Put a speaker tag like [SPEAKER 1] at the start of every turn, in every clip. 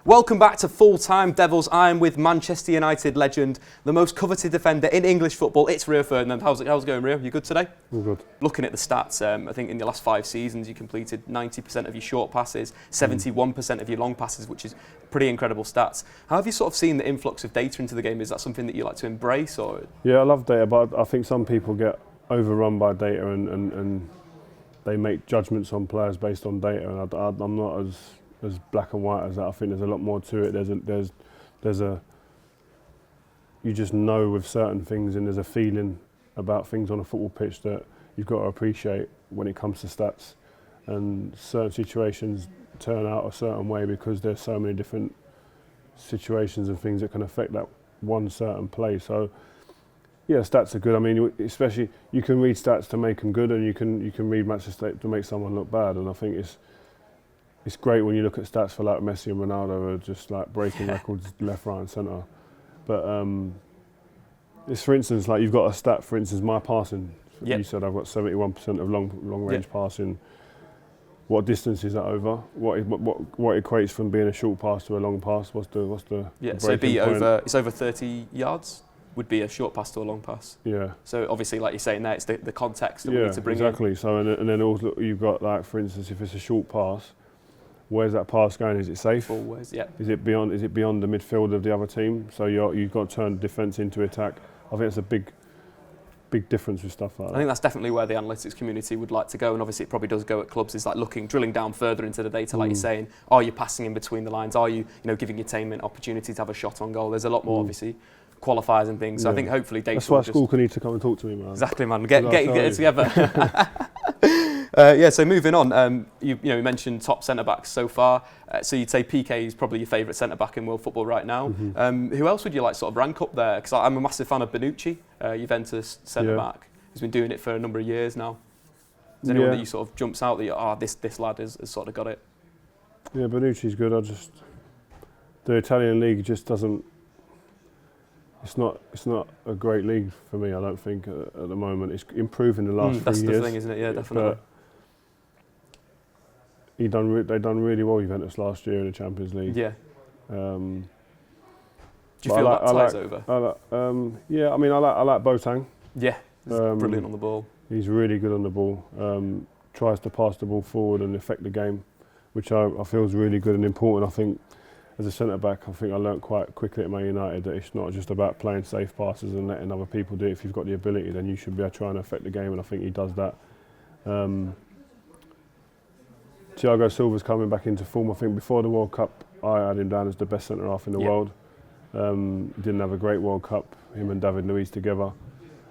[SPEAKER 1] Welcome back to Full Time Devils. I'm with Manchester United legend, the most coveted defender in English football. It's Rio Ferdinand. How's it going, Rio? You good today?
[SPEAKER 2] All good.
[SPEAKER 1] Looking at the stats, I think in the last 5 seasons you completed 90% of your short passes, 71% of your long passes, which is pretty incredible stats. How have you sort of seen the influx of data into the game? Is that something that you like to embrace? Or?
[SPEAKER 2] Yeah, I love data, but I think some people get overrun by data and they make judgments on players based on data, and I'm not as black and white as that. I think there's a lot more to it. You just know with certain things, and there's a feeling about things on a football pitch that you've got to appreciate when it comes to stats. And certain situations turn out a certain way because there's so many different situations and things that can affect that one certain play. So yeah, stats are good. I mean, especially you can read stats to make them good, and you can read matches to make someone look bad. And I think it's great when you look at stats for like Messi and Ronaldo who are just like breaking records left, right and centre. But it's, for instance, like you've got a stat, for instance, my passing. Yep. You said I've got 71% of long range passing. What distance is that over? What equates from being a short pass to a long pass? What's the
[SPEAKER 1] yeah? So it's over 30 yards. Would be a short pass to a long pass. Yeah. So obviously, like you're saying there, it's the context that we need to bring in.
[SPEAKER 2] Exactly. So and then also you've got, like, for instance, if it's a short pass, where's that pass going? Is it safe?
[SPEAKER 1] Always, yeah.
[SPEAKER 2] Is it beyond the midfield of the other team? So you've got to turn defence into attack. I think it's a big difference with stuff like that.
[SPEAKER 1] I think that's definitely where the analytics community would like to go, and obviously it probably does go at clubs, is like drilling down further into the data, like you're saying. Are you passing in between the lines? Are you giving your team an opportunity to have a shot on goal? There's a lot more, obviously, qualifiers and things. So I think hopefully data.
[SPEAKER 2] That's why Squawka need to come and talk to me, man.
[SPEAKER 1] Exactly, man. Get it together. So moving on, you mentioned top centre backs so far. So you'd say PK is probably your favourite centre back in world football right now. Mm-hmm. Who else would you like sort of rank up there? Because I'm a massive fan of Bonucci, Juventus centre back. He's been doing it for a number of years now. Is there anyone that you sort of jumps out that this lad has sort of got it?
[SPEAKER 2] Yeah, Bonucci's good. The Italian league just doesn't. It's not a great league for me, I don't think, at the moment. It's improved in the last 3 years.
[SPEAKER 1] That's the thing, isn't it? Yeah, definitely.
[SPEAKER 2] They done really well, Juventus, last year in the Champions League.
[SPEAKER 1] Yeah. Do you feel that ties over?
[SPEAKER 2] Yeah, I mean, I like Boateng.
[SPEAKER 1] Yeah, he's brilliant on the ball.
[SPEAKER 2] He's really good on the ball. Tries to pass the ball forward and affect the game, which I feel is really good and important. I think as a centre-back, I think I learnt quite quickly at Man United that it's not just about playing safe passes and letting other people do it. If you've got the ability, then you should be trying to affect the game, and I think he does that. Thiago Silva's coming back into form. I think before the World Cup, I had him down as the best centre-half in the world. He didn't have a great World Cup, him and David Luiz together.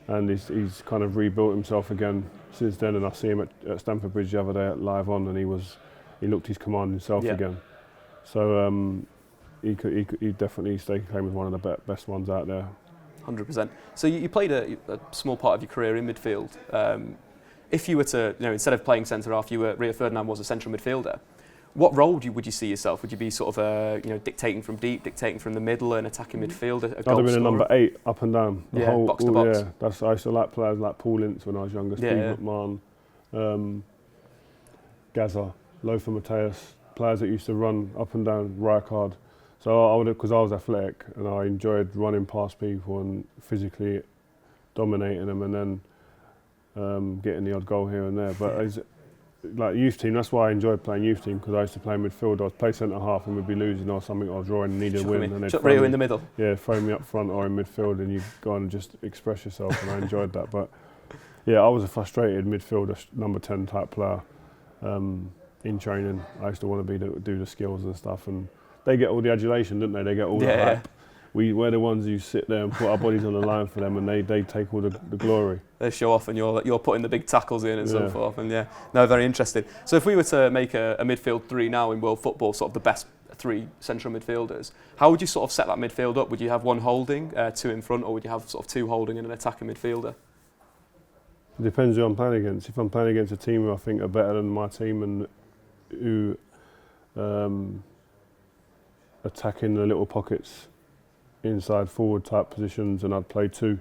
[SPEAKER 2] And he's kind of rebuilt himself again since then, and I see him at Stamford Bridge the other day live on, and he looked his commanding self again. So he definitely stay claim as one of the best ones out there.
[SPEAKER 1] 100%. So you played a small part of your career in midfield. If you were to, instead of playing centre half, Rio Ferdinand was a central midfielder. What role would you see yourself? Would you be sort of dictating from deep, dictating from the middle, and attacking midfield? I'd
[SPEAKER 2] have been a number 8, up and down.
[SPEAKER 1] Box to box.
[SPEAKER 2] Yeah, I used to like players like Paul Ince when I was younger. Steve McMahon, Gaza, Lothar Matthäus. Players that used to run up and down, Rijkaard. So because I was athletic and I enjoyed running past people and physically dominating them, and then getting the odd goal here and there. But like youth team, that's why I enjoyed playing youth team, because I used to play midfield. I was play centre half and we'd be losing or something, or drawing and needed a win. And
[SPEAKER 1] they'd Rio in the middle.
[SPEAKER 2] Yeah, throw me up front or in midfield, and you go on and just express yourself, and I enjoyed that. But yeah, I was a frustrated midfielder, number 10 type player. In training, I used to want to do the skills and stuff, and they get all the adulation, don't they? They get all the hype. We're the ones who sit there and put our bodies on the line for them, and they take all the glory.
[SPEAKER 1] They show off, and you're putting the big tackles in and so forth. And very interesting. So if we were to make a midfield 3 now in world football, sort of the best 3 central midfielders, how would you sort of set that midfield up? Would you have 1 holding, 2 in front, or would you have sort of 2 holding and an attacking midfielder?
[SPEAKER 2] It depends who I'm playing against. If I'm playing against a team who I think are better than my team and who attacking the little pockets inside forward type positions, and I'd play 2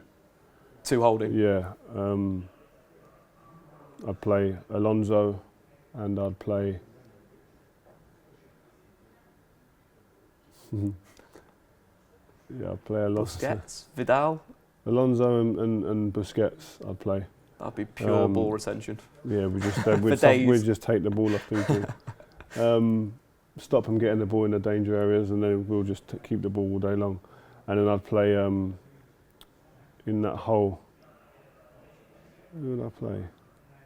[SPEAKER 1] holding.
[SPEAKER 2] Yeah, I'd play Alonso, and I'd play Yeah, I'd play a lot.
[SPEAKER 1] Busquets, Vidal.
[SPEAKER 2] Alonso and Busquets, I'd play.
[SPEAKER 1] That'd be pure ball retention.
[SPEAKER 2] Yeah, we'd just take the ball off people. Stop them getting the ball in the danger areas, and then we'll just keep the ball all day long. And then I'd play in that hole. Who would I play?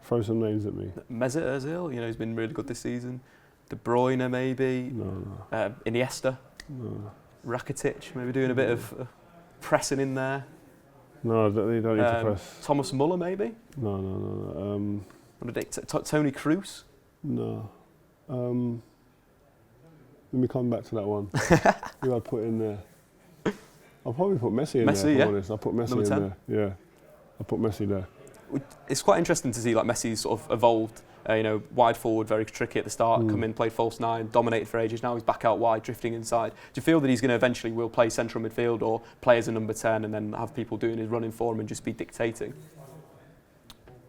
[SPEAKER 2] Throw some names at me.
[SPEAKER 1] Mesut Ozil, he's been really good this season. De Bruyne, maybe.
[SPEAKER 2] No.
[SPEAKER 1] Iniesta.
[SPEAKER 2] No.
[SPEAKER 1] Rakitic, maybe doing a bit of pressing in there.
[SPEAKER 2] No, they don't need to press.
[SPEAKER 1] Thomas Muller, maybe.
[SPEAKER 2] No.
[SPEAKER 1] Tony Kroos.
[SPEAKER 2] No. Let me come back to that one. Who I'd put in there? I'll probably put Messi in there, if I'm honest. I'll put Messi
[SPEAKER 1] Number 10?
[SPEAKER 2] in there. Yeah, I'll put Messi there.
[SPEAKER 1] It's quite interesting to see like Messi's sort of evolved. Wide forward, very tricky at the start, come in, played false nine, dominated for ages. Now he's back out wide, drifting inside. Do you feel that he's going to eventually will play central midfield or play as a number 10 and then have people doing his running for him and just be dictating?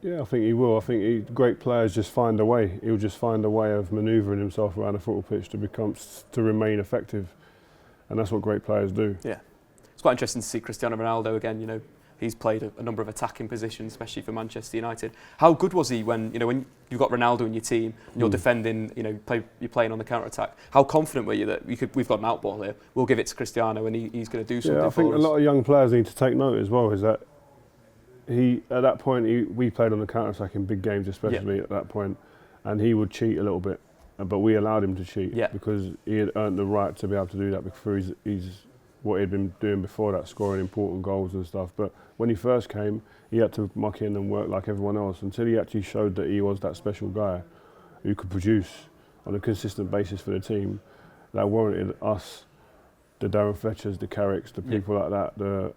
[SPEAKER 2] Yeah, I think he will. I think great players just find a way. He'll just find a way of manoeuvring himself around a football pitch to remain effective, and that's what great players do.
[SPEAKER 1] Yeah, it's quite interesting to see Cristiano Ronaldo again. He's played a number of attacking positions, especially for Manchester United. How good was he when you've got Ronaldo in your team and you're defending, you're playing on the counter-attack? How confident were you that we've got an outball here, we'll give it to Cristiano and he's going to do something for us?
[SPEAKER 2] Yeah, I think a lot of young players need to take note as well, is that at that point, we played on the counter-attack in big games, especially at that point, and he would cheat a little bit, but we allowed him to cheat because he had earned the right to be able to do that because he's what he'd been doing before that, scoring important goals and stuff. But when he first came, he had to muck in and work like everyone else until he actually showed that he was that special guy who could produce on a consistent basis for the team. That warranted us, the Darren Fletchers, the Carricks, the people like that, the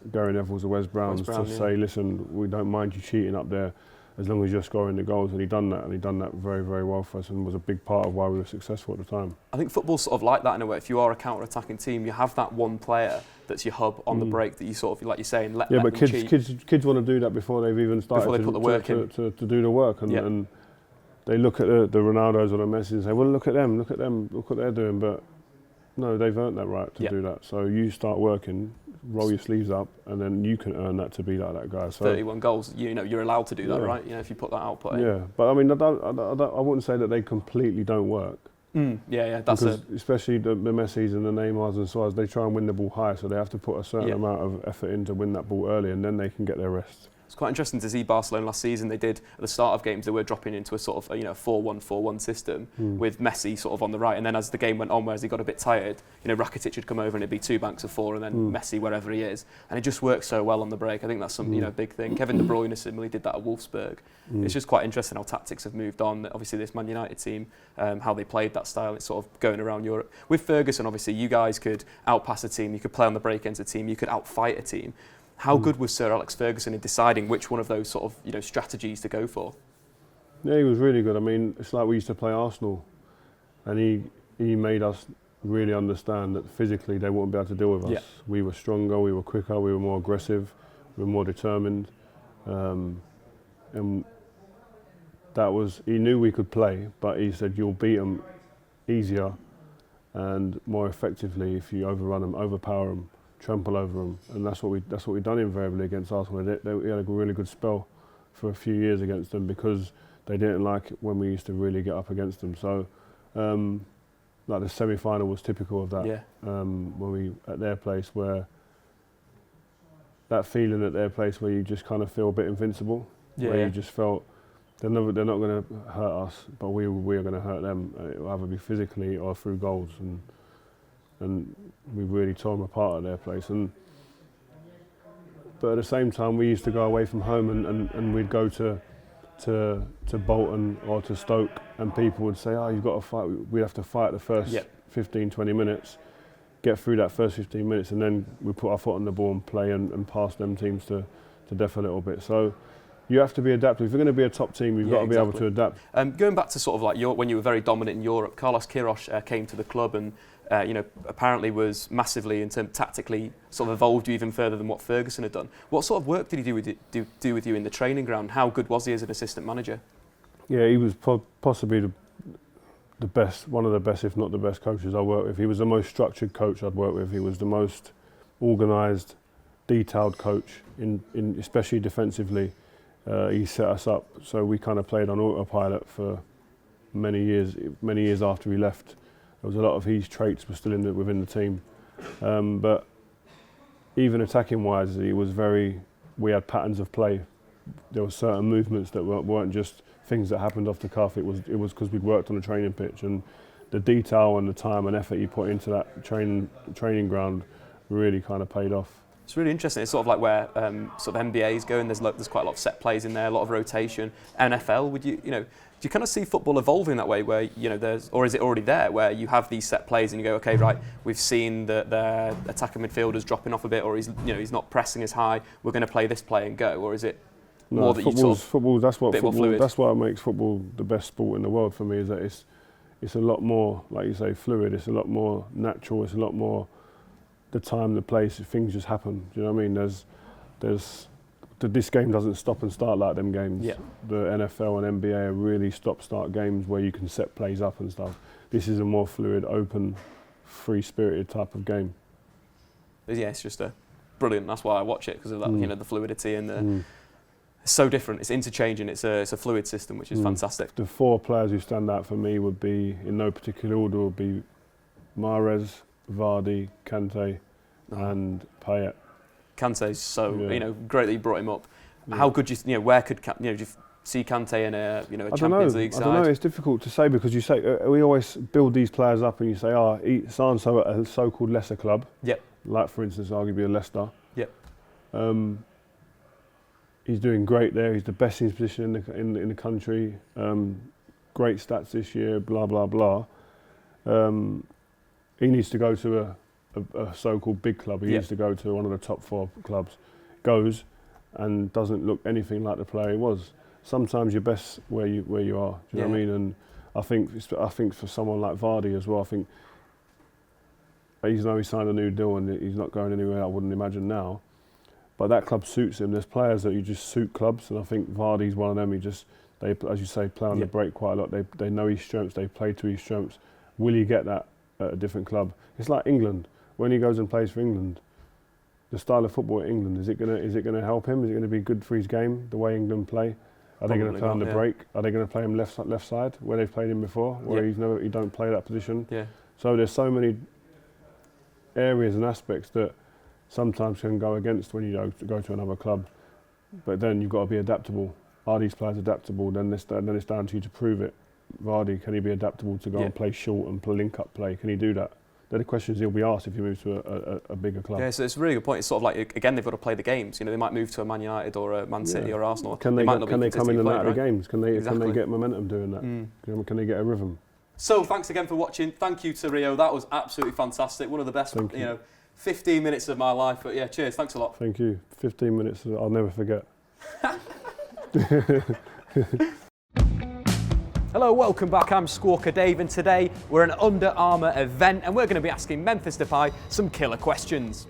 [SPEAKER 2] Gary Nevilles, the Wes Browns, say, listen, we don't mind you cheating up there as long as you're scoring the goals. And he done that very, very well for us and was a big part of why we were successful at the time. I
[SPEAKER 1] think football's sort of like that in a way. If you are a counter-attacking team, you have that one player that's your hub on the break that you sort of, like you're saying, let them cheat.
[SPEAKER 2] Kids want to do that before they've even started
[SPEAKER 1] before they put the work in.
[SPEAKER 2] To do the work. And they look at the Ronaldos or the Messi and say, well, look at them, look what they're doing. But no, they've earned that right to do that. So you start working, roll your sleeves up, and then you can earn that to be like that guy. So
[SPEAKER 1] 31 goals, you're allowed to do that, right? If you put that output in.
[SPEAKER 2] Yeah, but I mean, I wouldn't say that they completely don't work.
[SPEAKER 1] That's it.
[SPEAKER 2] Especially the Messis and the Neymars and Suarez, they try and win the ball high, so they have to put a certain amount of effort in to win that ball early, and then they can get their rest.
[SPEAKER 1] It's quite interesting to see Barcelona last season. They did at the start of games. They were dropping into a sort of 4-1-4-1 system with Messi sort of on the right, and then as the game went on, as he got a bit tired, Rakitic would come over and it'd be two banks of four, and then Messi wherever he is, and it just works so well on the break. I think that's some big thing. Kevin De Bruyne similarly did that at Wolfsburg. It's just quite interesting how tactics have moved on. Obviously, this Man United team, how they played that style, it's sort of going around Europe. With Ferguson, obviously, you guys could outpass a team, you could play on the break against a team, you could outfight a team. How good was Sir Alex Ferguson in deciding which one of those sort of strategies to go for?
[SPEAKER 2] Yeah, he was really good. I mean, it's like we used to play Arsenal, and he made us really understand that physically they wouldn't be able to deal with us. We were stronger, we were quicker, we were more aggressive, we were more determined, and he knew we could play, but he said you'll beat them easier and more effectively if you overrun them, overpower them, trample over them, and that's what we've done invariably against Arsenal. We had a really good spell for a few years against them because they didn't like it when we used to really get up against them. So, like the semi-final was typical of that. When we at their place, where that feeling at their place where you just kind of feel a bit invincible, where you just felt they're not going to hurt us, but we are going to hurt them. It will either be physically or through goals, and we really tore them apart at their place. But at the same time, we used to go away from home and we'd go to Bolton or to Stoke, and people would say, you've got to fight. We'd have to fight the first 15, 20 minutes, get through that first 15 minutes, and then we put our foot on the ball and play and pass them teams to death a little bit. So you have to be adaptive. If you're going to be a top team, you've got to be able to adapt.
[SPEAKER 1] Going back to sort of like when you were very dominant in Europe, Carlos Queiroz came to the club and apparently was massively tactically sort of evolved you even further than what Ferguson had done. What sort of work did he do with you in the training ground? How good was he as an assistant manager?
[SPEAKER 2] Yeah, he was possibly one of the best, if not the best coaches I worked with. He was the most structured coach I'd worked with. He was the most organised, detailed coach, especially defensively. He set us up, so we kind of played on autopilot for many years. Many years after he left, there was a lot of his traits were still within the team. But even attacking wise, we had patterns of play. There were certain movements that weren't just things that happened off the cuff. It was because we'd worked on a training pitch, and the detail and the time and effort you put into that training ground really kind of paid off.
[SPEAKER 1] It's really interesting. It's sort of like where sort of NBA is going. There's quite a lot of set plays in there, a lot of rotation. NFL, do you kind of see football evolving that way, where or is it already there, where you have these set plays and you go, okay, right, we've seen that their attacking midfielder's dropping off a bit, or he's not pressing as high. We're going to play this play and go, or is it more that
[SPEAKER 2] football? That's what
[SPEAKER 1] bit more fluid?
[SPEAKER 2] That's what makes football the best sport in the world for me. Is that it's a lot more, like you say, fluid. It's a lot more natural. It's a lot more the time, the place. Things just happen. Do you know what I mean? This game doesn't stop and start like them games.
[SPEAKER 1] Yeah.
[SPEAKER 2] The NFL and NBA are really stop-start games where you can set plays up and stuff. This is a more fluid, open, free-spirited type of game.
[SPEAKER 1] Yeah, it's just brilliant. That's why I watch it, because of that, the fluidity and it's so different. It's interchanging. It's a fluid system, which is fantastic.
[SPEAKER 2] The 4 players who stand out for me would be, in no particular order, would be Mahrez, Vardy, Kante, and Payet.
[SPEAKER 1] Kante's so great that you brought him up. Yeah. How could where could do you see Kante in a Champions League side?
[SPEAKER 2] I don't know. It's difficult to say, because you say we always build these players up, and you say, so and so at a so-called lesser club.
[SPEAKER 1] Yep.
[SPEAKER 2] Like, for instance, arguably a Leicester.
[SPEAKER 1] Yep.
[SPEAKER 2] He's doing great there. He's the best in his position in the country. Great stats this year. Blah blah blah. He needs to go to a so-called big club. He needs to go to one of the top 4 clubs. Goes and doesn't look anything like the player he was. Sometimes you're best where you are. Do you know what I mean? And I think for someone like Vardy as well, I think he signed a new deal and he's not going anywhere, I wouldn't imagine now. But that club suits him. There's players that you just suit clubs, and I think Vardy's one of them. They, as you say, play on the break quite a lot. They know his strengths. They play to his strengths. Will he get that at a different club? It's like England. When he goes and plays for England, the style of football at England, is it gonna help him? Is it going to be good for his game, the way England play? Are they going to play on the break? Are they going to play him left side, where they've played him before, where he don't play that position? Yeah. So there's so many areas and aspects that sometimes can go against when you go to another club. But then you've got to be adaptable. Are these players adaptable? Then it's down to you to prove it. Vardy, can he be adaptable to go and play short and link-up play? Can he do that? They're the questions he'll be asked if he moves to a bigger club.
[SPEAKER 1] Yeah, so it's a really good point. It's sort of like, again, they've got to play the games. They might move to a Man United or a Man City or Arsenal.
[SPEAKER 2] Can they come in and out of the games? Can they get momentum doing that? Can they get a rhythm?
[SPEAKER 1] So thanks again for watching. Thank you to Rio. That was absolutely fantastic. One of the best, 15 minutes of my life. But yeah, cheers. Thanks a lot.
[SPEAKER 2] Thank you. 15 minutes I'll never forget.
[SPEAKER 1] Hello, welcome back. I'm Squawka Dave, and today we're at an Under Armour event, and we're going to be asking Memphis Depay some killer questions.